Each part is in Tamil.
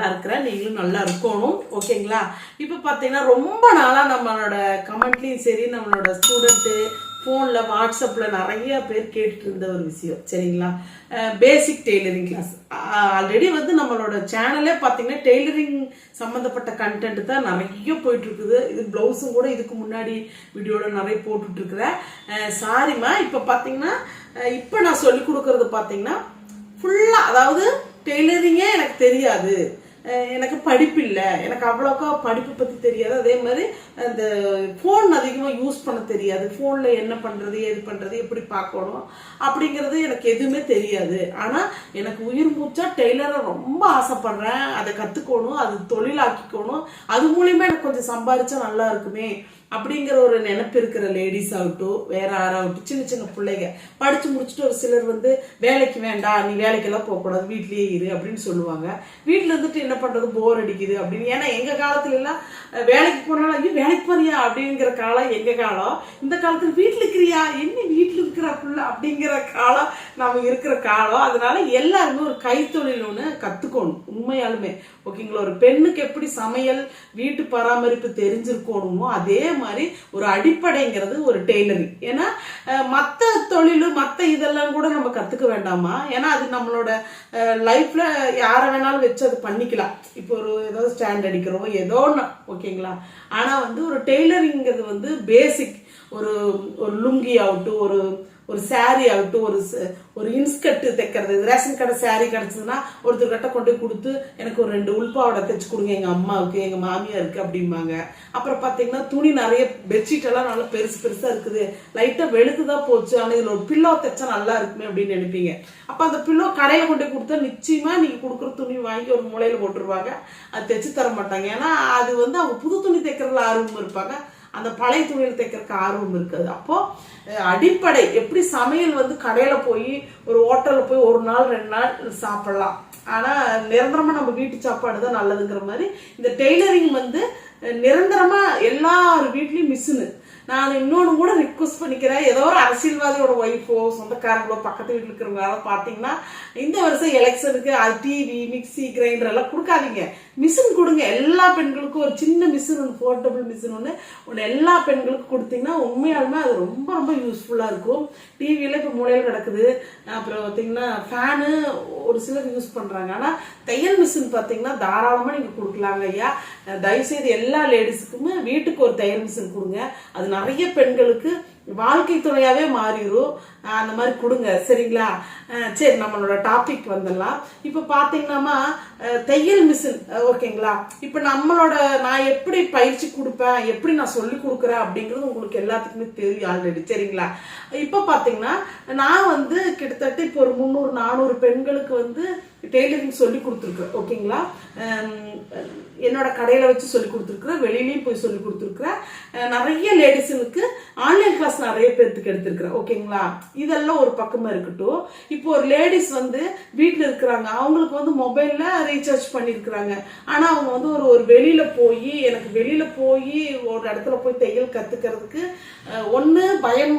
நல்லா இருக்கிறேன், நீங்களும் நல்லா இருக்கணும். ஓகேங்களா? இப்போ பார்த்தீங்கன்னா ரொம்ப நாளாக நம்மளோட கமெண்ட்லேயும் சரி, நம்மளோட ஸ்டூடெண்ட்டு ஃபோனில் வாட்ஸ்அப்பில் நிறைய பேர் கேட்டுட்டு இருந்த ஒரு விஷயம், சரிங்களா? பேசிக் டெய்லரிங் கிளாஸ். ஆல்ரெடி வந்து நம்மளோட சேனலே பார்த்தீங்கன்னா டெய்லரிங் சம்மந்தப்பட்ட கண்டென்ட் தான் நிறைய போயிட்டு இருக்குது. இது ப்ளவுஸும் கூட இதுக்கு முன்னாடி வீடியோட நிறைய போட்டுட்டு இருக்கிறேன். சாரிம்மா, இப்போ பார்த்தீங்கன்னா இப்போ நான் சொல்லி கொடுக்கறது பார்த்தீங்கன்னா ஃபுல்லாக, அதாவது டெய்லரிங்கே எனக்கு தெரியாது, எனக்கு படிப்பு இல்லை, எனக்கு அவ்வளோக்கா படிப்பு பற்றி தெரியாது, அதே மாதிரி அந்த ஃபோன் அதிகமாக யூஸ் பண்ண தெரியாது, ஃபோனில் என்ன பண்ணுறது எது பண்ணுறது எப்படி பார்க்கணும் அப்படிங்கிறது எனக்கு எதுவுமே தெரியாது. ஆனால் எனக்கு உயிர் மூச்சா டெய்லரை ரொம்ப ஆசைப்படுறேன், அதை கற்றுக்கணும், அது தொழிலாக்கிக்கணும், அது மூலியமாக எனக்கு கொஞ்சம் சம்பாதிச்சா நல்லா இருக்குமே அப்படிங்கிற ஒரு நினைப்பு இருக்கிற லேடிஸ் ஆகட்டும், வேற யாராகட்டும், சின்ன சின்ன பிள்ளைங்க படிச்சு முடிச்சுட்டு ஒரு சிலர் வந்து வேலைக்கு வேண்டாம், நீ வேலைக்கெல்லாம் போகக்கூடாது, வீட்லயே இரு அப்படின்னு சொல்லுவாங்க. வீட்டில் இருந்துட்டு என்ன பண்றது, போர் அடிக்குது அப்படின்னு. ஏன்னா எங்க காலத்துல எல்லாம் வேலைக்கு போனாலும் ஐயோ வேலைக்கு போறியா அப்படிங்கிற காலம் எங்க காலம். இந்த காலத்துல வீட்டுல இருக்கிறியா, என்ன வீட்டுல இருக்கிற புள்ள அப்படிங்கிற காலம் நம்ம இருக்கிற காலம். அதனால எல்லாருமே ஒரு கைத்தொழில் ஒன்று கத்துக்கணும் உண்மையாலுமே. ஓகேங்களா? ஒரு பெண்ணுக்கு எப்படி சமையல் வீட்டு பராமரிப்பு தெரிஞ்சிருக்கணுமோ அதே மாதிரி ஒரு அடிப்படைங்கிறது ஒரு டெய்லரிங். ஏன்னா மற்ற தொழில் மற்ற இதெல்லாம் கூட நம்ம கத்துக்க வேண்டாமா? ஏன்னா அது நம்மளோட லைஃப்ல யாரை வேணாலும் வச்சு அது பண்ணிக்கலாம். இப்போ ஒரு ஏதோ ஸ்டாண்ட் அடிக்கிறோம் ஏதோ ஒன்று, ஓகேங்களா? ஆனா வந்து ஒரு டெய்லரிங்கிறது வந்து பேசிக். ஒரு லுங்கி ஆகட்டும், ஒரு சாரி ஆகட்டும், ஒரு இன்ஸ்கர்ட் தைக்கிறது, ரேஷன் கடை சாரி கிடைச்சதுன்னா ஒருத்தர்கிட்ட கொண்டு போய் கொடுத்து எனக்கு ஒரு 2 உள்பாவோட தைச்சு கொடுங்க, எங்க அம்மாவுக்கு எங்க மாமியாருக்கு அப்படிம்பாங்க. அப்புறம் பாத்தீங்கன்னா துணி நிறைய பெட்ஷீட் எல்லாம் நல்லா பெருசு பெருசா இருக்குது, லைட்டா வெளுத்துதான் போச்சு, ஆனா இதுல ஒரு பில்லோ தைச்சா நல்லா இருக்குமே அப்படின்னு நினைப்பீங்க. அப்ப அந்த பில்லோ கடையில கொண்டு போய் கொடுத்தா நிச்சயமா நீங்க கொடுக்குற துணி வாங்கி ஒரு மூலையில போட்டுருவாங்க, அது தைச்சு தர மாட்டாங்க. ஏன்னா அது வந்து அவங்க புது துணி தைக்கிறதுல ஆர்வம் இருப்பாங்க, அந்த பழைய துணியில் தைக்கிறதுக்கு ஆர்வம் இருக்காது. அப்போ அடிப்படை எப்படி சமையல் வந்து கடையில போய் ஒரு ஹோட்டல்ல போய் 1 நாள் 2 நாள் சாப்பிடலாம், ஆனா நிரந்தரமா நம்ம வீட்டு சாப்பாடு தான் நல்லதுங்கிற மாதிரி இந்த டெய்லரிங் வந்து நிரந்தரமா எல்லார் வீட்லயும் மிஷினு. நான் இன்னொன்று கூட ரிக்வஸ்ட் பண்ணிக்கிறேன், ஏதோ ஒரு அரசியல்வாதியோட ஒய்ஃபோ சொந்தக்காரங்களோ பக்கத்து வீட்டில் இருக்கிறவங்களால பார்த்தீங்கன்னா இந்த வருஷம் எலெக்ஷனுக்கு அது டிவி மிக்சி கிரைண்டர் எல்லாம் கொடுக்காதீங்க, மிஷின் கொடுங்க. எல்லா பெண்களுக்கும் ஒரு சின்ன மிஷின் ஒன்று, போர்ட்டபிள் மிஷின் ஒன்று எல்லா பெண்களுக்கும் கொடுத்தீங்கன்னா உண்மையாலுமே அது ரொம்ப ரொம்ப யூஸ்ஃபுல்லாக இருக்கும். டிவியில் இப்போ மூலையில் கிடக்குது, அப்புறம் பார்த்தீங்கன்னா ஃபேனு ஒரு சிலர் யூஸ் பண்ணுறாங்க. ஆனால் தையல் மிஷின் பார்த்தீங்கன்னா தாராளமாக நீங்கள் கொடுக்கலாங்க ஐயா. தயவுசெய்து எல்லா லேடிஸுக்குமே வீட்டுக்கு ஒரு தையல் மிஷின் கொடுங்க, அது நிறைய பெண்களுக்கு வாழ்க்கை துணையாவே மாறிடும். அந்த மாதிரி கொடுங்க, சரிங்களா? சரி, நம்மளோட டாபிக் வந்துடலாம். இப்போ பார்த்தீங்கன்னா தையல் மிஷின், ஓகேங்களா? இப்போ நம்மளோட நான் எப்படி பயிற்சி கொடுப்பேன், எப்படி நான் சொல்லி கொடுக்குறேன் அப்படிங்கிறது உங்களுக்கு எல்லாத்துக்குமே தெரியும் ஆல்ரெடி, சரிங்களா? இப்போ பார்த்தீங்கன்னா நான் வந்து கிட்டத்தட்ட இப்போ ஒரு 300-400 பெண்களுக்கு வந்து டெய்லரிங் சொல்லி கொடுத்துருக்குறேன், ஓகேங்களா? என்னோட கடையில வச்சு சொல்லி கொடுத்துருக்குறேன், வெளியிலையும் போய் சொல்லி கொடுத்துருக்குறேன். நிறைய லேடிஸுக்கு ஆன்லைன் கிளாஸ் நிறைய பேருக்கு எடுத்திருக்கிறேன், ஓகேங்களா? இதெல்லாம் ஒரு பக்கமா இருக்கட்டும். இப்போ ஒரு லேடிஸ் வந்து வீட்டில் இருக்கிறாங்க, அவங்களுக்கு வந்து மொபைல்ல ரீசார்ஜ் பண்ணியிருக்கிறாங்க, ஆனா அவங்க வந்து ஒரு வெளியில போய் எனக்கு வெளியில போய் ஒரு இடத்துல போய் தையல் கத்துக்கிறதுக்கு ஒன்று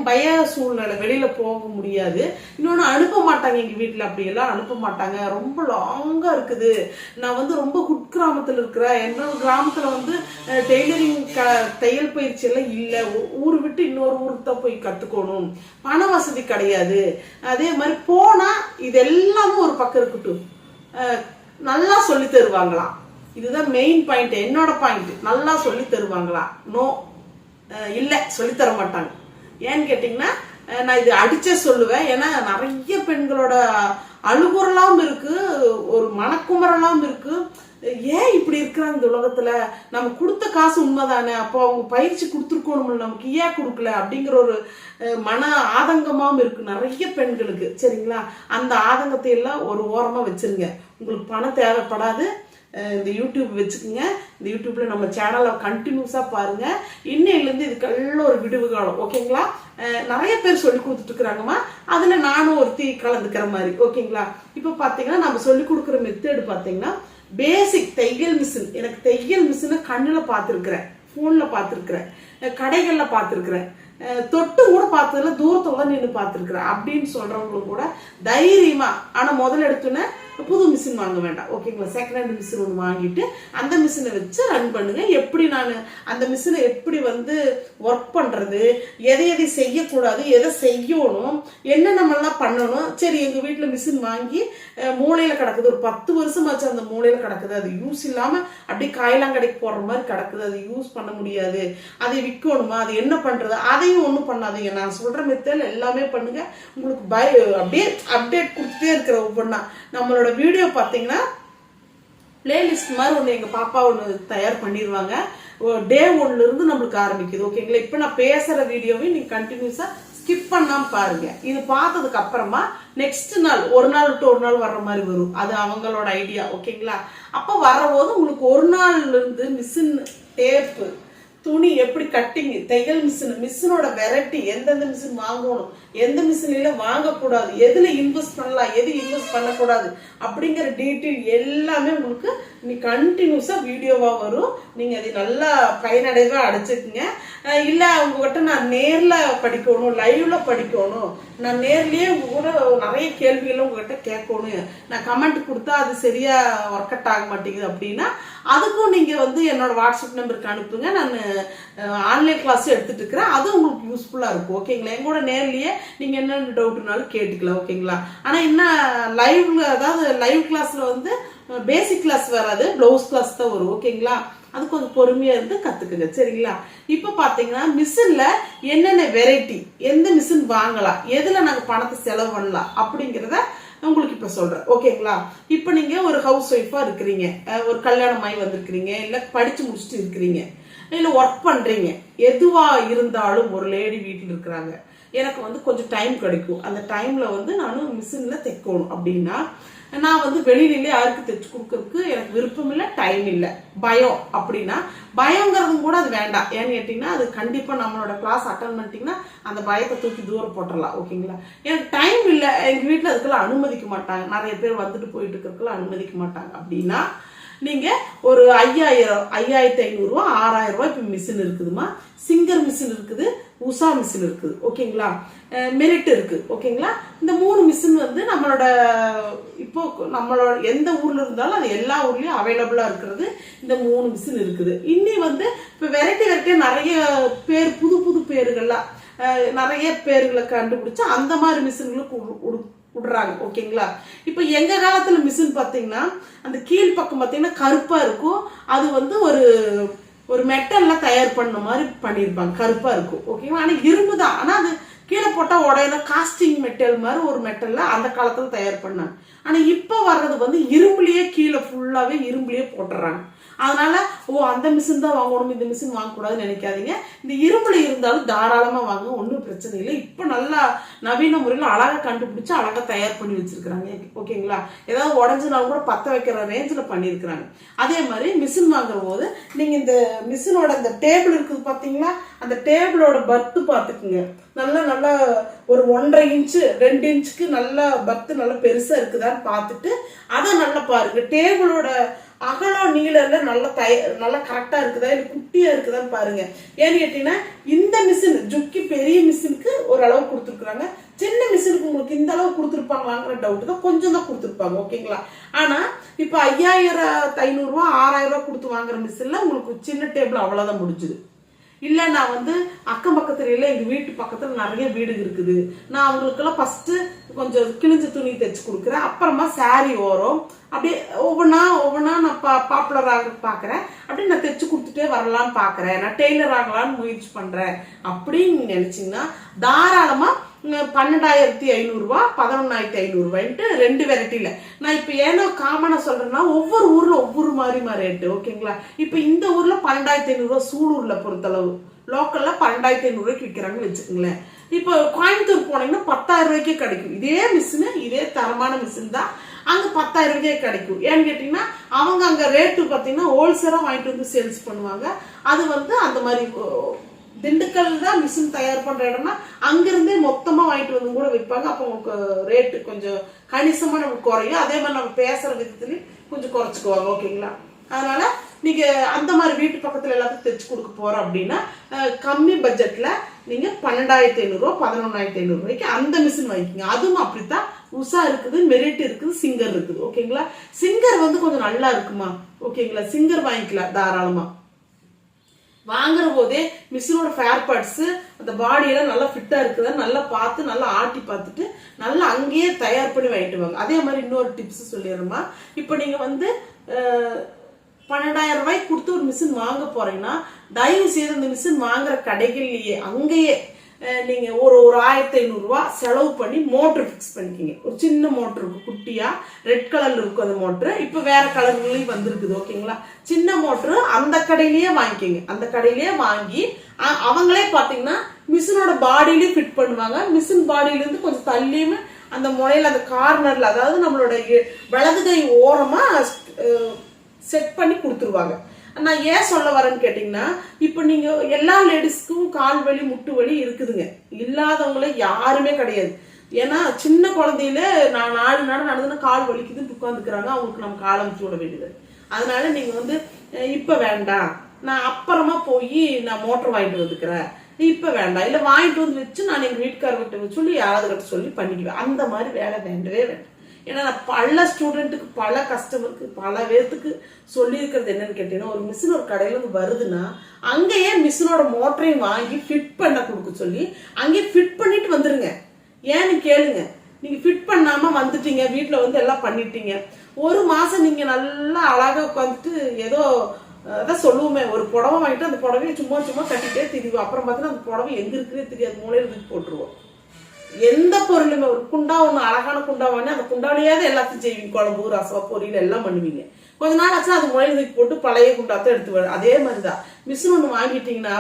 பய சூழ்நிலை, வெளியில போக முடியாது. இன்னொன்று அனுப்ப மாட்டாங்க, எங்க வீட்டில் அப்படியெல்லாம் அனுப்ப மாட்டாங்க, ரொம்ப லாங்கா இருக்குது. நான் வந்து ரொம்ப குக்கிராமத்தில் இருக்கிறேன், என்னோட கிராமத்துல வந்து டெய்லரிங் தையல் பயிற்சி எல்லாம் இல்லை, ஊர் விட்டு இன்னொரு ஊருக்கு தான் போய் கத்துக்கணும், பண வசதி கிடையாது. அதே மாதிரி போனா இது எல்லாமே ஒரு பக்கம் இருக்கட்டும், நல்லா சொல்லி தருவாங்களா, இதுதான் மெயின் பாயிண்ட், என்னோட பாயிண்ட். நல்லா சொல்லி தருவாங்களா? நோ, இல்லை, சொல்லித்தர மாட்டாங்க. ஏன்னு கேட்டீங்கன்னா நான் இது அடிச்சே சொல்லுவேன். ஏன்னா நிறைய பெண்களோட அழுகுறலாம் இருக்கு, ஒரு மனக்குமரலாம் இருக்கு, ஏன் இப்படி இருக்கிறாங்க இந்த உலகத்துல, நம்ம கொடுத்த காசு உண்மைதானே, அப்போ அவங்க பயிற்சி கொடுத்துருக்கணும், நமக்கு ஏன் கொடுக்கல அப்படிங்கிற ஒரு மன ஆதங்கமாவும் இருக்கு நிறைய பெண்களுக்கு, சரிங்களா? அந்த ஆதங்கத்தை எல்லாம் ஒரு ஓரமா வச்சிருங்க. உங்களுக்கு பணம் தேவைப்படாது, இந்த யூடியூப் வச்சுக்கோங்க. இந்த யூடியூப்ல நம்ம சேனலை கண்டினியூஸா பாருங்க. இன்னையிலேருந்து இதுக்கெல்லாம் ஒரு விடுவு காலம், ஓகேங்களா? நிறைய பேர் சொல்லி கொடுத்துட்டு இருக்கிறாங்கம்மா, அதுல நானும் ஒருத்தி கலந்துக்கிற மாதிரி, ஓகேங்களா? இப்போ பாத்தீங்கன்னா நம்ம சொல்லி கொடுக்குற மெத்தேடு பாத்தீங்கன்னா பேசிக் தையல் மிஷின். எனக்கு தையல் மிஷினை கண்ணுல பார்த்துருக்கிறேன், போன்ல பார்த்துருக்கிறேன், கடைகள்ல பார்த்துருக்கிறேன், தொட்டு கூட பார்த்ததுல தூரத்துல நின்று பார்த்துருக்கிறேன் அப்படின்னு சொல்றவங்களுக்கு கூட தைரியமா, ஆனா முதல்ல எடுத்தோன்னே புது மிஷின் வாங்க வேண்டாம் ஓகேங்களா. செகண்ட் ஹேண்ட் மிஷின் ஒன்று வாங்கிட்டு அந்த மிஷினை வச்சு ரன் பண்ணுங்க. எப்படி நான் அந்த மிஷினை எப்படி வந்து ஒர்க் பண்றது, எதை எதை செய்யக்கூடாது, எதை செய்யணும், என்ன நம்மளாம் பண்ணணும். சரி, எங்க வீட்டுல மிஷின் வாங்கி மூளையில கிடக்குது, ஒரு 10 வருஷமாச்சு அந்த மூளையில கிடக்குது, அது யூஸ் இல்லாம அப்படியே காயலாங்கடைக்கு போடுற மாதிரி கிடக்குது, அது யூஸ் பண்ண முடியாது, அதை விற்கணுமா, அது என்ன பண்றது, அதையும் ஒன்றும் பண்ணாதீங்க. நான் சொல்ற மெத்தட் எல்லாமே பண்ணுங்க. உங்களுக்கு அப்படியே அப்டேட் கொடுத்துட்டே இருக்கிற ஒவ்வொன்றா. நம்மளோட வீடியோ பார்த்தீங்கன்னா பிளேலிஸ்ட் மாதிரி ஒன்று எங்கள் பாப்பா ஒன்று தயார் பண்ணிடுவாங்க. டே 1ல இருந்து நம்மளுக்கு ஆரம்பிக்குது ஓகேங்களா. இப்போ நான் பேசுகிற வீடியோவை நீங்கள் கண்டினியூஸாக ஸ்கிப் பண்ணாமல் பாருங்க. இது பார்த்ததுக்கு அப்புறமா நெக்ஸ்ட் நாள் ஒரு நாள் விட்டு ஒரு நாள் வர்ற மாதிரி வரும். அது அவங்களோட ஐடியா ஓகேங்களா. அப்போ வரபோது உங்களுக்கு ஒரு நாள்ல இருந்து மிஷின், டேப்பு, துணி எப்படி கட்டிங், தையல் மிஷினோட வெரைட்டி, எந்தெந்த மிஷின் வாங்கணும், எந்த மிஷின்ல வாங்கக்கூடாது, எதுல இன்வெஸ்ட் பண்ணலாம், எது இன்வெஸ்ட் பண்ணக்கூடாது அப்படிங்கிற டீட்டெயில் எல்லாமே உங்களுக்கு நீ கண்டினியூஸா வீடியோவா வரும். நீங்க அதை நல்லா பயனடைவா அடைச்சுக்குங்க. இல்ல உங்ககிட்ட நான் நேர்ல படிக்கணும், லைவ்ல படிக்கணும், நான் நேர்லயே உங்க கூட நிறைய கேள்விகள் உங்ககிட்ட கேட்கணும், நான் கமெண்ட் கொடுத்தா அது சரியா ஒர்க் அவுட் ஆக மாட்டேங்குது அப்படின்னா அதுக்கும் நீங்க வந்து என்னோட வாட்ஸ்அப் நம்பருக்கு அனுப்புங்க. நான் ஆன்லைன் கிளாஸ் எடுத்துட்டு இருக்கிறேன், அது உங்களுக்கு யூஸ்ஃபுல்லா இருக்கும் ஓகேங்களா. எங்கூட நேர்லயே நீங்க என்னென்ன டவுட்னாலும் கேட்டுக்கலாம் ஓகேங்களா. ஆனா என்ன லைவ்ல, அதாவது லைவ் கிளாஸ்ல வந்து பேசிக் கிளாஸ் வராது, பிளவுஸ் கிளாஸ் தான் வரும் ஓகேங்களா. அது கொஞ்சம் பொறுமையா இருந்து கத்துக்குங்க சரிங்களா. இப்ப பாத்தீங்கன்னா மிஷின்ல என்னென்ன வெரைட்டி, எந்த மிஷின் வாங்கலாம், எதுல நாங்க பணத்தை செலவு பண்ணலாம் அப்படிங்கிறத உங்களுக்கு இப்ப சொல்றேன் ஓகேங்களா. இப்ப நீங்க ஒரு ஹவுஸ் ஒய்ஃபா இருக்கிறீங்க, ஒரு கல்யாணம் ஆகி வந்திருக்கிறீங்க, இல்ல படிச்சு முடிச்சுட்டு இருக்கிறீங்க, இல்ல ஒர்க் பண்றீங்க, எதுவா இருந்தாலும் ஒரு லேடி வீட்டில் இருக்கிறாங்க, எனக்கு வந்து கொஞ்சம் டைம் கிடைக்கும், அந்த டைம்ல வந்து நானும் மிஷின்ல தைக்கணும் அப்படின்னா நான் வந்து வெளியிலே யாருக்கு தைச்சு கொடுக்கறதுக்கு எனக்கு விருப்பம் இல்லை, டைம் இல்லை, பயம் அப்படின்னா பயங்கிறதும் கூட அது வேண்டாம். ஏன்னு கேட்டீங்கன்னா அது கண்டிப்பா நம்மளோட கிளாஸ் அட்டன் பண்ணிட்டீங்கன்னா அந்த பயத்தை தூக்கி தூரம் போட்டுடலாம் ஓகேங்களா. எனக்கு டைம் இல்லை, எங்க வீட்டுல அதுக்கெல்லாம் அனுமதிக்க மாட்டாங்க, நிறைய பேர் வந்துட்டு போயிட்டு இருக்கிறதுக்கெல்லாம் அனுமதிக்க மாட்டாங்க அப்படின்னா நீங்க ஒரு 5500 ரூபா 6000 ரூபாய் இப்ப மிஷின் இருக்குதுமா. சிங்கர் மிஷின் இருக்குது, உஷா மிஷின் இருக்குது ஓகேங்களா, மெரிட் இருக்கு ஓகேங்களா. இந்த 3 மிஷின் வந்து நம்மளோட இப்போ நம்மளோட எந்த ஊர்ல இருந்தாலும் அது எல்லா ஊர்லயும் அவைலபிளா இருக்கிறது இந்த 3 மிஷின் இருக்குது. இன்னி வந்து இப்ப வெரைட்டியா நிறைய பேர், புது புது பேர்கள்லாம் நிறைய பேர்களை கண்டுபிடிச்சு அந்த மாதிரி மிஷின்களுக்கு விடுறாங்க ஓகேங்களா. இப்ப எங்க காலத்துல மிஷின் பாத்தீங்கன்னா அந்த கீழ் பக்கம் பாத்தீங்கன்னா கருப்பா இருக்கும், அது வந்து ஒரு மெட்டல்ல தயார் பண்ண மாதிரி பண்ணிருப்பாங்க, கருப்பா இருக்கும் ஓகேங்களா. ஆனா இரும்பு தான், ஆனா அது கீழே போட்டா உடையில காஸ்டிங் மெட்டல் மாதிரி ஒரு மெட்டல்ல அந்த காலத்துல தயார் பண்ணாங்க. ஆனா இப்ப வர்றது வந்து இரும்புலயே கீழே ஃபுல்லாவே இரும்புலயே போட்டுறாங்க. அதனால அந்த மிஷின் தான் வாங்கணும், இந்த மிஷின் வாங்கக்கூடாதுன்னு நினைக்காதீங்க. இந்த இரும்புல இருந்தாலும் தாராளமா வாங்க, ஒன்றும் பிரச்சனை இல்லை. இப்ப நல்லா நவீன முறையில் அழகா கண்டுபிடிச்சு அழகா தயார் பண்ணி வச்சிருக்கிறாங்க ஓகேங்களா. ஏதாவது உடஞ்சினாலும் கூட பத்த வைக்கிற ரேஞ்சில் பண்ணியிருக்கிறாங்க. அதே மாதிரி மிஷின் வாங்குற போது நீங்க இந்த மிஷினோட இந்த டேபிள் இருக்குது பாத்தீங்களா, அந்த டேபிளோட பர்த்து பாத்துக்குங்க. நல்லா ஒரு 1.5 இன்ச்சு 2 இன்ச்சுக்கு நல்லா பர்த்து நல்லா பெருசா இருக்குதான்னு பார்த்துட்டு அதை நல்லா பாருங்க. டேபிளோட அகலம் நீளம்ல நல்லா கரெக்டா இருக்குதா இல்ல குட்டியா இருக்குதான்னு பாருங்க. ஏன்னு கேட்டீங்கன்னா இந்த மிஷின் ஜுக்கி பெரிய மிஷினுக்கு ஒரு அளவு கொடுத்துருக்காங்க, சின்ன மிஷினுக்கு உங்களுக்கு இந்த அளவு கொடுத்துருப்பாங்களாங்கிற டவுட் தான், கொஞ்சம் தான் கொடுத்துருப்பாங்க ஓகேங்களா. ஆனா இப்ப 5500 ரூபா 6000 ரூபாய் கொடுத்து வாங்குற மிஷின்ல உங்களுக்கு சின்ன டேபிள் அவ்வளவுதான் முடிஞ்சுது. இல்ல நான் வந்து அக்கம் பக்கத்துல இல்ல, எங்க வீட்டு பக்கத்துல நிறைய வீடு இருக்குது, நான் அவங்களுக்கெல்லாம் ஃபர்ஸ்ட் கொஞ்சம் கிழிஞ்ச துணி தைச்சு கொடுக்குறேன், அப்புறமா சாரி ஓரம் அப்படியே ஒவ்வொன்னா நான் பாப்புலர் ஆக பாக்குறேன், அப்படி நான் தைச்சு கொடுத்துட்டே வரலான்னு பாக்குறேன், நான் டெய்லர் ஆகலான்னு முயற்சி பண்றேன் அப்படின்னு நினைச்சீங்கன்னா தாராளமா 12500 ரூபாய் 11500 ரூபாய்ட்டு 2 வெரைட்டில. நான் இப்ப ஏன்னா காமனா சொல்றேன்னா ஒவ்வொரு ஊர்ல ஒவ்வொரு மாதிரி ரேட்டு ஓகேங்களா. இப்ப இந்த ஊர்ல 12500 ரூபாய், சூலூர்ல பொறுத்தளவு லோக்கல்ல 12500 ரூபாய்க்கு விற்கிறாங்கன்னு வச்சுக்கோங்களேன். இப்போ கோயம்புத்தூர் போனீங்கன்னா 10000 ரூபாய்க்கே கிடைக்கும். இதே மிஷின், இதே தரமான மிஷின் தான் அங்க 10000 ரூபாய்க்கே கிடைக்கும். ஏன்னு கேட்டீங்கன்னா அவங்க அங்க ரேட்டு பாத்தீங்கன்னா ஹோல்சேலா வாங்கிட்டு வந்து சேல்ஸ் பண்ணுவாங்க. அது வந்து அந்த மாதிரி திண்டுக்கல் தான் மிஷின் தயார் பண்ற இடம்னா அங்கிருந்தே மொத்தமா வாங்கிட்டு வந்து கூட விற்பாங்க. அப்போ உங்களுக்கு ரேட்டு கொஞ்சம் கணிசமா நமக்கு குறையும். அதே மாதிரி நம்ம பேசுற விதத்துலயும் கொஞ்சம் குறைச்சிக்குவாங்க ஓகேங்களா. அதனால நீங்க அந்த மாதிரி வீட்டு பக்கத்துல எல்லாத்தையும் தைச்சு கொடுக்க போறோம் அப்படின்னா கம்மி பட்ஜெட்ல நீங்க 12500 ரூபாய் 11500 ரூபாய்க்கு அந்த மிஷின் வாங்கிக்கோங்க. அதுவும் அப்படித்தான் உஷா இருக்குது, மெரிட் இருக்குது, சிங்கர் இருக்குது. ஓகேங்களா? சிங்கர் வந்து கொஞ்சம் நல்லா இருக்குமா? ஓகேங்களா? சிங்கர் வாங்கிக்கலாம் தாராளமா. வாங்குற போதே மிஷினோட ஃபேர் பார்ட்ஸ் அந்த பாடியெல்லாம் நல்லா ஃபிட்டா இருக்குதா நல்லா பார்த்து நல்லா ஆட்டி பார்த்துட்டு நல்லா அங்கேயே தயார் பண்ணி வாங்கிட்டு வாங்க. அதே மாதிரி இன்னொரு டிப்ஸ் சொல்லிடுறோமா, இப்போ நீங்க வந்து 12,000 ரூபாய்க்கு கொடுத்து ஒரு மிஷின் வாங்க போறீங்கன்னா தயவு செய்து அந்த மிஷின் வாங்குற கடைகள்லயே அங்கேயே நீங்க ஒரு 1,500 ரூபாய் செலவு பண்ணி மோட்டர் ஃபிக்ஸ் பண்ணிக்கிங்க. ஒரு சின்ன மோட்டர் இருக்கும், குட்டியா ரெட் கலர்ல இருக்கும் அந்த மோட்டர். இப்ப வேற கலர்லயும் வந்திருக்குது. ஓகேங்களா? சின்ன மோட்டர் அந்த கடையிலேயே வாங்கிக்கிங்க. அந்த கடையிலேயே வாங்கி அவங்களே பாத்தீங்கன்னா மிஷினோட பாடியிலயும் ஃபிட் பண்ணுவாங்க. மிஷின் பாடியில இருந்து கொஞ்சம் தள்ளியுமே அந்த முனையில அந்த கார்னர்ல, அதாவது நம்மளோட வலது கை ஓரமா செட் பண்ணி கொடுத்துருவாங்க. நான் ஏன் சொல்ல வரேன்னு கேட்டீங்கன்னா, இப்ப நீங்க எல்லா லேடிஸ்க்கும் கால் வலி முட்டு வலி இருக்குதுங்க, இல்லாதவங்களே யாருமே கிடையாது. ஏன்னா சின்ன குழந்தையில நான் 4 நாள் நடந்துன்னா கால் வலிக்குதுன்னு உட்காந்துக்கிறாங்க. அவங்களுக்கு நம்ம கால் அமுச்சு விட வேண்டியது. அதனால நீங்க வந்து இப்ப வேண்டாம், நான் அப்புறமா போய் நான் மோட்டர் வாங்கிட்டு வந்துக்கிறேன், இப்ப வேண்டாம், இல்ல வாங்கிட்டு வந்து வச்சு நான் எங்க வீட்டுக்காரர்கிட்ட சொல்லி யாராவது கிட்ட சொல்லி பண்ணிக்குவேன். அந்த மாதிரி வேலை வேண்டவே வேண்டாம். ஏன்னா நான் பல ஸ்டூடெண்ட்டுக்கு, பல கஸ்டமருக்கு, பல பேர்த்துக்கு சொல்லியிருக்கிறது என்னன்னு கேட்டீங்கன்னா, ஒரு மிஷின் ஒரு கடையில இருந்து வருதுன்னா அங்கேயே மிஷினோட மோட்டரையும் வாங்கி ஃபிட் பண்ண கொடுக்க சொல்லி அங்கேயே ஃபிட் பண்ணிட்டு வந்துருங்க. ஏன்னு கேளுங்க, நீங்க ஃபிட் பண்ணாம வந்துட்டீங்க, வீட்டுல வந்து எல்லாம் பண்ணிட்டீங்க, ஒரு மாசம் நீங்க நல்லா அழகா உட்காந்துட்டு ஏதோ அதான் சொல்லுவோமே, ஒரு புடவை வாங்கிட்டு அந்த புடவையை சும்மா சும்மா கட்டிட்டே திரிவோம். அப்புறம் பார்த்தீங்கன்னா அந்த புடவை எங்க இருக்குன்னே தெரியாது, மூலையில தூக்கி போட்டுருவோம். எந்த பொருளுமே, ஒரு குண்டா ஒண்ணு அழகான குண்டா வாங்கி அந்த குண்டாலேயே எல்லாத்தையும் செய்வீங்க. குழம்பு, ரசம், பொரியல் எல்லாம் பண்ணுவீங்க. கொஞ்ச நாள் ஆச்சுன்னா அது முளையில தூக்கி போட்டு பழைய குண்டாத்தான் எடுத்து. அதே மாதிரிதான் மிஷின் ஒண்ணு வாங்கிட்டீங்கன்னா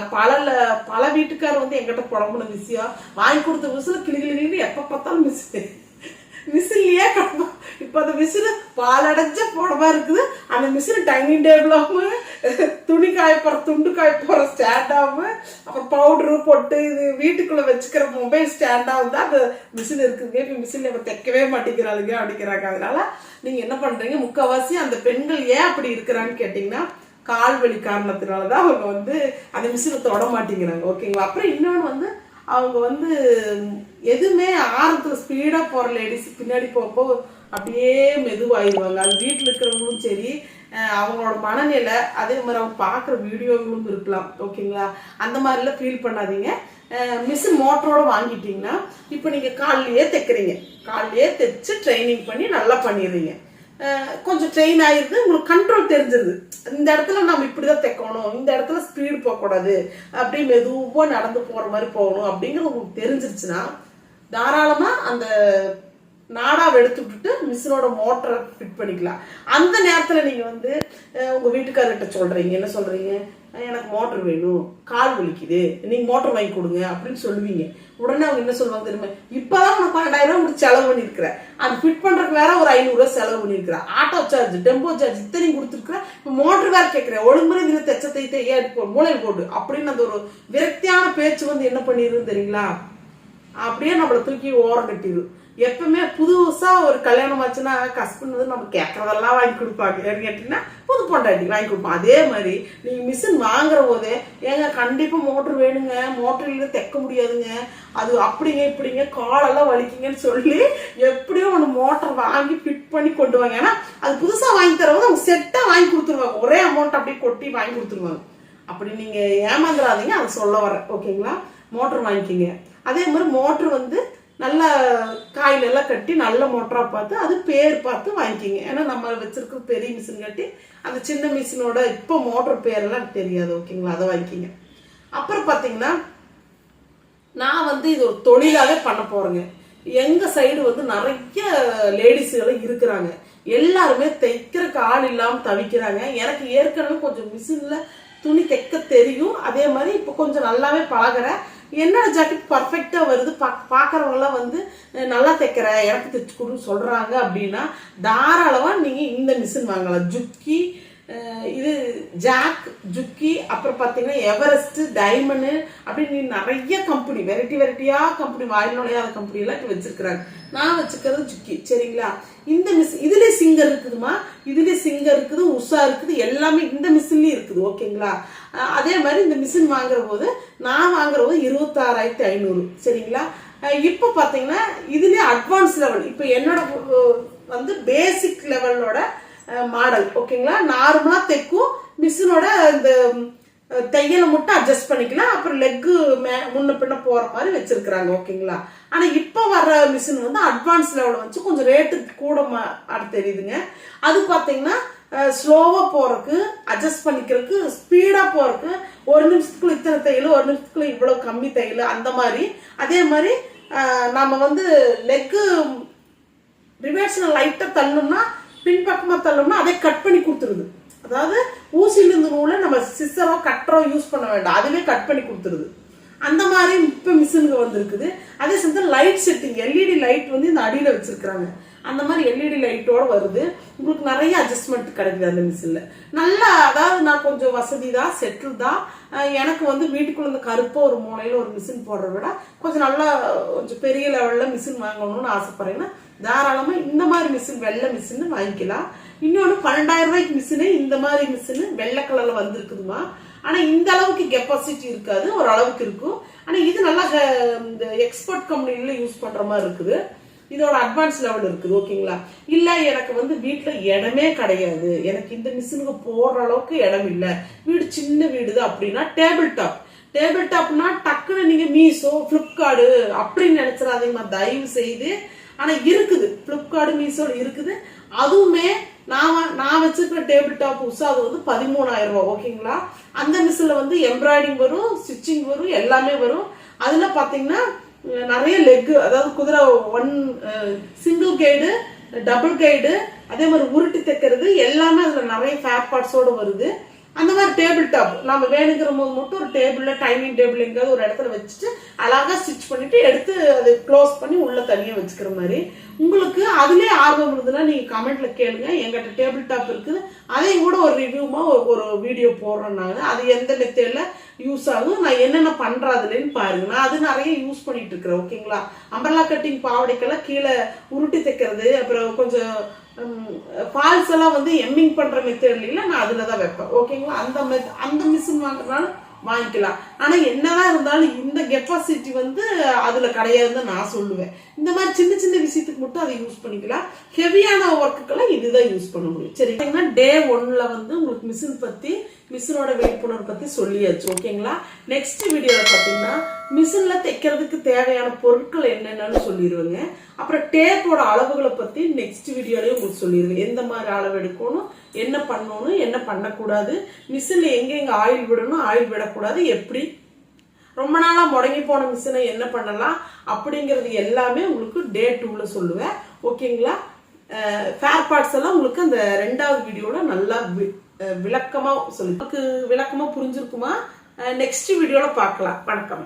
பல வீட்டுக்காரர் வந்து எங்கிட்ட புலம்புன விஷயம், வாங்கி கொடுத்த மிஷின் கிளி எப்ப பார்த்தாலும் மிஷின்லயே கிடக்கும். இப்ப அந்த மிஷின் பாலடைஞ்ச புடவா இருக்குது. அந்த மிஷின் டைனிங் டேபிள் ஆகும், துணி காய போற துண்டு காய போற ஸ்டாண்ட் ஆகும், அப்புறம் பவுடரு பொட்டு இது வீட்டுக்குள்ள வச்சுக்கிற மொபைல் ஸ்டாண்ட் ஆகும் தான் அந்த மிஷின் இருக்குதுங்க. இப்ப மிஷின்ல இப்ப தைக்கவே மாட்டேங்கிறாளுங்க அப்படிங்கிறாங்க. அதனால நீங்க என்ன பண்றீங்க, முக்கால்வாசி அந்த பெண்கள் ஏன் அப்படி இருக்கிறான்னு கேட்டீங்கன்னா கால் வலி காரணத்தினாலதான் அவங்க வந்து அந்த மிஷினை தொட மாட்டேங்கிறாங்க. ஓகேங்களா? அப்புறம் இன்னொன்னு வந்து அவங்க வந்து எதுவுமே ஆரம்பத்துல ஸ்பீடா போற லேடிஸ் பின்னாடி போப்போ அப்படியே மெதுவாயிருவாங்க. அது வீட்டுல இருக்கிறவங்களும் சரி, அவங்களோட மனநிலை, அதே மாதிரி அவங்க பாக்குற வீடியோங்களும் இருக்கலாம். ஓகேங்களா? அந்த மாதிரிலாம் ஃபீல் பண்ணாதீங்க. மிஷின் மோட்டரோட வாங்கிட்டீங்கன்னா இப்ப நீங்க காலையே தைக்கிறீங்க, காலையே தைச்சு ட்ரைனிங் பண்ணி நல்லா பண்ணிடுறீங்க. கொஞ்சம் ட்ரெயின் ஆயிருக்கு, உங்களுக்கு கண்ட்ரோல் தெரிஞ்சிருது. இந்த இடத்துல நம்ம இப்படிதான் தைக்கணும், இந்த இடத்துல ஸ்பீடு போகக்கூடாது, அப்படி மெதுவா நடந்து போற மாதிரி போகணும் அப்படிங்கிறது உங்களுக்கு தெரிஞ்சிருச்சுன்னா தாராளமா அந்த நாடாவை எடுத்து விட்டுட்டு மிஷினோட மோட்டரை ஃபிட் பண்ணிக்கலாம். அந்த நேரத்துல நீங்க வந்து உங்க வீட்டுக்காரர்கிட்ட சொல்றீங்க, என்ன சொல்றீங்க, எனக்கு மோட்டர் வேணும், கால் வலிக்குது, நீங்க மோட்டர் வாங்கி கொடுங்க அப்படின்னு சொல்லுவீங்க. உடனே அவங்க என்ன சொல்லுவாங்க தெரியுமா, இப்பதான் உனக்கு 12,000 ரூபாய் உங்களுக்கு செலவு பண்ணிருக்கிறேன், அது ஃபிட் பண்றதுக்கு வேற ஒரு 500 ரூபாய் செலவு பண்ணிருக்கிறேன், ஆட்டோ சார்ஜ், டெம்போ சார்ஜ் இத்தனையும் கொடுத்துருக்கிறேன், இப்ப மோட்டர் வேற கேட்கிறேன், ஒழுங்குமுறை இதுல தெச்ச தைத்த ஏன் மூளையில் போட்டு அப்படின்னு அந்த ஒரு விரக்தியான பேச்சு வந்து என்ன பண்ணிடுன்னு தெரியுங்களா, அப்படியே நம்மளை தூக்கி ஓரம் கட்டிடும். எப்பவுமே புதுசா ஒரு கல்யாணம் ஆச்சுன்னா ஹஸ்பண்ட் வந்து நம்ம கேட்கறதெல்லாம் வாங்கி கொடுப்பாங்க. கேட்டீங்கன்னா புது பொண்டாட்டி வாங்கி கொடுப்போம். அதே மாதிரி நீங்க மிஷின் வாங்குற போதே, ஏங்க கண்டிப்பா மோட்டர் வேணுங்க, மோட்டர் இல்ல தைக்க முடியாதுங்க, அது அப்படிங்க இப்படிங்க காலெல்லாம் வலிக்குங்கன்னு சொல்லி எப்படியோ ஒன்று மோட்டர் வாங்கி ஃபிட் பண்ணி கொண்டு வாங்க. ஏன்னா அது புதுசா வாங்கி தரவும் அவங்க செட்டா வாங்கி கொடுத்துருவாங்க, ஒரே அமௌண்ட் அப்படியே கொட்டி வாங்கி கொடுத்துருவாங்க. அப்படி நீங்க ஏமாந்துடாதீங்க, அதை சொல்ல வரேன். ஓகேங்களா? மோட்டர் வாங்கிக்கிங்க. அதே மாதிரி மோட்டர் வந்து நல்ல காயில எல்லாம் கட்டி நல்ல மோட்டரா பார்த்து அது பேர் பார்த்து வாங்கிக்கிங்க. ஏன்னா நம்ம வச்சிருக்க பெரிய மிஷின் கட்டி அந்த சின்ன மிஷினோட இப்போ மோட்டர் பேரெல்லாம் தெரியாது. ஓகேங்களா? அதை வாங்கிக்கிங்க. அப்புறம் பார்த்தீங்கன்னா நான் வந்து இது ஒரு தொழிலாவே பண்ண போறேங்க. எங்க சைடு வந்து நிறைய லேடிஸ்களும் இருக்கிறாங்க, எல்லாருமே தைக்கிறதுக்கு ஆள் இல்லாம தவிக்கிறாங்க. எனக்கு ஏற்கனவே கொஞ்சம் மிஷின்ல துணி தைக்க தெரியும், அதே மாதிரி இப்போ கொஞ்சம் நல்லாவே பழகிறேன். என்னோட ஜாக்கெட் பர்ஃபெக்டா வருது, பாக்குறவங்க எல்லாம் வந்து நல்லா தைக்கிற, எனக்கு தைச்சு கொடுன்னு சொல்றாங்க அப்படின்னா தாராளமா நீங்க இந்த மிஷின் வாங்கலாம். ஜுக்கி, இது ஜாக், ஜுக்கி, அப்புறம் பாத்தீங்கன்னா எவரெஸ்ட், டைமண்ட் அப்படின்னு நிறைய கம்பெனி, வெரைட்டியா கம்பெனி, வாயில் நுழையாத கம்பெனி எல்லாம் வச்சிருக்கிறாங்க. நான் வச்சுக்கிறது ஜுக்கி. சரிங்களா? இந்த மிஷின் இதுல சிங்கர் இருக்குதுமா, இதுல சிங்கர் இருக்குது, உஷா இருக்குது, எல்லாமே இந்த மிஷின்லயும் இருக்குது. ஓகேங்களா? அதே மாதிரி இந்த மிஷின் வாங்குற போது நான் வாங்குற போது 26,500. சரிங்களா? இப்போ பார்த்தீங்கன்னா இதுலேயே அட்வான்ஸ் லெவல், இப்போ என்னோட வந்து பேசிக் லெவலோட மாடல் ஓகேங்களா. நார்மலாக தைக்கும் மிஷினோட இந்த தையலை மட்டும் அட்ஜஸ்ட் பண்ணிக்கலாம், அப்புறம் லெக்கு முன்ன பின்ன போற மாதிரி வச்சிருக்கிறாங்க ஓகேங்களா. ஆனா இப்ப வர்ற மிஷின் வந்து அட்வான்ஸ் லெவல் வச்சு கொஞ்சம் ரேட்டு கூட தெரியுதுங்க. அது பாத்தீங்கன்னா ஸ்லோவா போறதுக்கு, அட்ஜஸ்ட் பண்ணிக்கிறதுக்கு, ஸ்பீடா போறதுக்கு, ஒரு நிமிஷத்துக்குள்ள இத்தனை தையல், ஒரு நிமிஷத்துக்குள்ள இவ்வளவு கம்மி தையல் அந்த மாதிரி. அதே மாதிரி நம்ம வந்து லெக்கு ரிவர்ஸ்ல லைட்டா தள்ளணும்னா, பின்பக்கமா தள்ளணும்னா அதே கட் பண்ணி கொடுத்துருது. அதாவது ஊசிலிருந்து நூலை நம்ம சிசரோ கட்டரோ யூஸ் பண்ண வேண்டாம், அதுவே கட் பண்ணி கொடுத்துருது. அந்த மாதிரி இப்ப மிஷினுக்கு வந்திருக்குது. அதே சமயத்தில் லைட் செட்டிங், எல்இடி லைட் வந்து இந்த அடியில வச்சிருக்காங்க. அந்த மாதிரி எல்இடி லைட்டோட வருது. உங்களுக்கு நிறைய அட்ஜஸ்ட்மெண்ட் கிடைக்குது அந்த மிஷின்ல. நல்லா, அதாவது நான் கொஞ்சம் வசதி தான், செட்டில் தான். எனக்கு வந்து வீட்டுக்குள்ள இந்த கருப்பா ஒரு மூலையில ஒரு மிஷின் போடுறத விட கொஞ்சம் நல்லா கொஞ்சம் பெரிய லெவல்ல மிஷின் வாங்கணும்னு ஆசைப்படுறீங்கன்னா தாராளமா இந்த மாதிரி மிஷின், வெள்ளை மிஷின் வாங்கிக்கலாம். இன்னொன்னு 12,000 ரூபாய்க்கு மிஷினு இந்த மாதிரி மிஷினு வெள்ளை கலர்ல வந்திருக்குதுமா. ஆனா இந்த அளவுக்கு கெப்பாசிட்டி இருக்காது, ஒரு அளவுக்கு இருக்கும். ஆனா இது நல்லா இந்த எக்ஸ்போர்ட் கம்பெனில யூஸ் பண்ற மாதிரி இருக்குது. இதோட அட்வான்ஸ் லெவல் இருக்குது ஓகேங்களா. இல்ல எனக்கு வந்து வீட்டுல இடமே கிடையாது, எனக்கு இந்த மிஷினுக்கு போடுற அளவுக்கு இடம் இல்ல, வீடு சின்ன வீடு தான் அப்படின்னா டேபிள் டாப். டேபிள் டாப்னா டக்குன்னு நீங்க மீஷோ, பிளிப்கார்டு அப்படின்னு நினைச்சிடாதீங்கம்மா தயவு செய்து. ஆனா இருக்குது, பிளிப்கார்டு மீஷோ இருக்குது. அதுவுமே நான் வச்சிருக்கிற டேபிள் டாப் உஷா அது வந்து 13,000 ரூபாய் ஓகேங்களா. அந்த மிஷின்ல வந்து எம்ப்ராய்டிங் வரும், ஸ்டிச்சிங் வரும், எல்லாமே வரும். அதுல பாத்தீங்கன்னா நிறைய லெக், அதாவது குதிரை சிங்கிள் கைடு, டபுள் கைடு, அதே மாதிரி உருட்டி தைக்கிறது எல்லாமே அதுல நிறைய ஃபேர் பார்ட்ஸோட வருது. அந்த மாதிரி டேபிள் டாப் நம்ம வேணுங்கிற போது மட்டும் ஒரு டேபிள்ல, டைனிங் டேபிள் எங்காவது ஒரு இடத்துல வச்சுட்டு அழகா ஸ்டிச் பண்ணிட்டு எடுத்து அது க்ளோஸ் பண்ணி உள்ள தனியா வச்சுக்கிற மாதிரி. உங்களுக்கு அதுலயே ஆர்வம் இருந்ததுன்னா நீங்க கமெண்ட்ல கேளுங்க. எங்கிட்ட டேபிள் டாப் இருக்குது, அதையும் கூட ஒரு ரிவ்யூமா ஒரு வீடியோ போடுறேன் நான். அது எந்த மெத்தேட்ல யூஸ் ஆகும், நான் என்னென்ன பண்றதுலன்னு பாருங்க. நான் அது நிறைய யூஸ் பண்ணிட்டு இருக்கிறேன் ஓகேங்களா. அம்பர்லா கட்டிங் பாவடைக்கெல்லாம் கீழே உருட்டி தைக்கிறது, அப்புறம் கொஞ்சம் ஃபால்ஸ் எல்லாம் வந்து எம்மிங் பண்ற மெத்தட்ல நான் அதுலதான் வைப்பேன் ஓகேங்களா. அந்த மிஷின் வாங்குறதுனால வாங்கிக்கலாம். ஆனா என்னதான் இருந்தாலும் இந்த கெப்பாசிட்டி வந்து அதுல கிடையாதுன்னு நான் சொல்லுவேன். இந்த மாதிரி சின்ன சின்ன விஷயத்துக்கு மட்டும் அதை யூஸ் பண்ணிக்கலாம். ஹெவியான ஒர்க்குக்கெல்லாம் இதுதான் யூஸ் பண்ண முடியும். சரிங்களா. டே 1ல வந்து உங்களுக்கு மிஷின் பத்தி, மிஷினோட விழிப்புணர்வு பத்தி சொல்லியாச்சு ஓகேங்களா. நெக்ஸ்ட் வீடியோல பாத்தீங்கன்னா மிஷின்ல தைக்கிறதுக்கு தேவையான பொருட்கள் என்னென்னு சொல்லிடுவேங்க. அப்புறம் டேப்போட அளவுகளை பத்தி நெக்ஸ்ட் வீடியோலயே உங்களுக்கு சொல்லிடுவேன். எந்த மாதிரி அளவு எடுக்கணும், என்ன பண்ணணும், என்ன பண்ணக்கூடாது, மிஷின்ல எங்க ஆயில் விடணும், ஆயில் விடக்கூடாது, எப்படி ரொம்ப நாளா முடங்கி போன மிஷினை என்ன பண்ணலாம் அப்படிங்கிறது எல்லாமே உங்களுக்கு டே 2ல சொல்லுவேன் ஓகேங்களா. ஃபேர் பார்ட்ஸ் எல்லாம் உங்களுக்கு அந்த 2வது வீடியோல நல்லா விளக்கமா சொல்லி, விளக்கமா புரிஞ்சிருக்குமா. நெக்ஸ்ட் வீடியோல பார்க்கலாம். வணக்கம்.